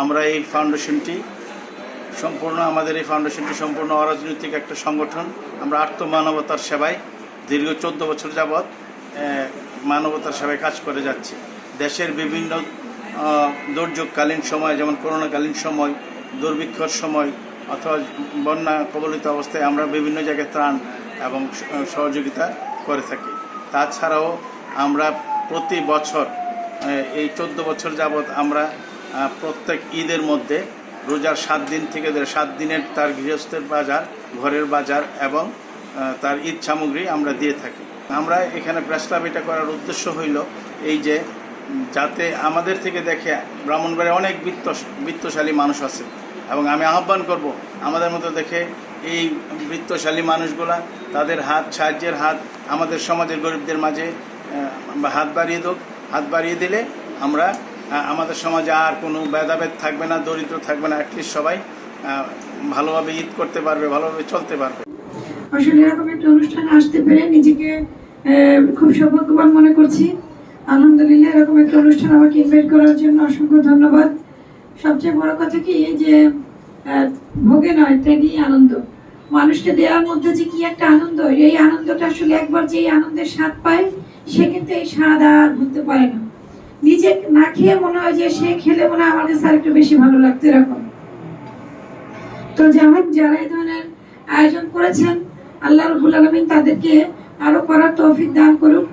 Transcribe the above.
আমরা এই ফাউন্ডেশনটি আমাদের এই ফাউন্ডেশনটি সম্পূর্ণ অরাজনৈতিক একটা সংগঠন। আমরা আত্মমানবতার সেবায় দীর্ঘ 14 বছর যাবৎ মানবতার সেবায় কাজ করে যাচ্ছি। দেশের বিভিন্ন দুর্যোগকালীন সময়, যেমন করোনাকালীন সময়, দুর্ভিক্ষর সময় অথবা বন্যা কবলিত অবস্থায় আমরা বিভিন্ন জায়গায় ত্রাণ এবং সহযোগিতা করে থাকি। তাছাড়াও আমরা প্রতি বছর এই 14 বছর যাবৎ আমরা প্রত্যেক ঈদের মধ্যে রোজার 7 দিন থেকে 7 দিনের তার গৃহস্থের বাজার, ঘরের বাজার এবং তার ঈদ সামগ্রী আমরা দিয়ে থাকি। আমরা এখানে প্রেস ক্লাব এটা করার উদ্দেশ্য হইল এই যে যাতে আমাদের থেকে দেখে ব্রাহ্মণবাড়িয়ায় অনেক বৃত্তশালী মানুষ আছে, এবং আমি আহ্বান করব আমাদের মতো দেখে এই বৃত্তশালী মানুষগুলা তাদের সাহায্যের হাত আমাদের সমাজের গরিবদের মাঝে হাত বাড়িয়ে দিলে আমরা আমাদের সমাজে আর কোনো ভেদাভেদ থাকবে না, দরিদ্র থাকবে না, অ্যাটলিস্ট সবাই ভালোভাবে ঈদ করতে পারবে, ভালোভাবে চলতে পারবে। আসলে এরকম একটা অনুষ্ঠানে আসতে পেরে নিজেকে খুব সৌভাগ্যবান মনে করছি। আলহামদুলিল্লাহ, এরকম একটা অনুষ্ঠান আমাকে ইনভাইট করার জন্য অসংখ্য ধন্যবাদ। সবচেয়ে বড় কথা কি, এই যে ভোগে নয় ত্যাগই আনন্দ, মানুষকে দেওয়ার মধ্যে যে কি একটা আনন্দ, এই আনন্দটা আসলে একবার যে আনন্দের স্বাদ পায় সে কিন্তু এই স্বাদ আর ভুলতে পারে না। নিজে না খেয়ে মনে হয় যে সে খেলে মনে হয় আমার কাছে আরেকটু বেশি ভালো লাগতো এরকম। তো যেমন যারা এই ধরনের আয়োজন করেছেন, আল্লাহ রাব্বুল আলামিন তাদেরকে আরো করার তৌফিক দান করুক।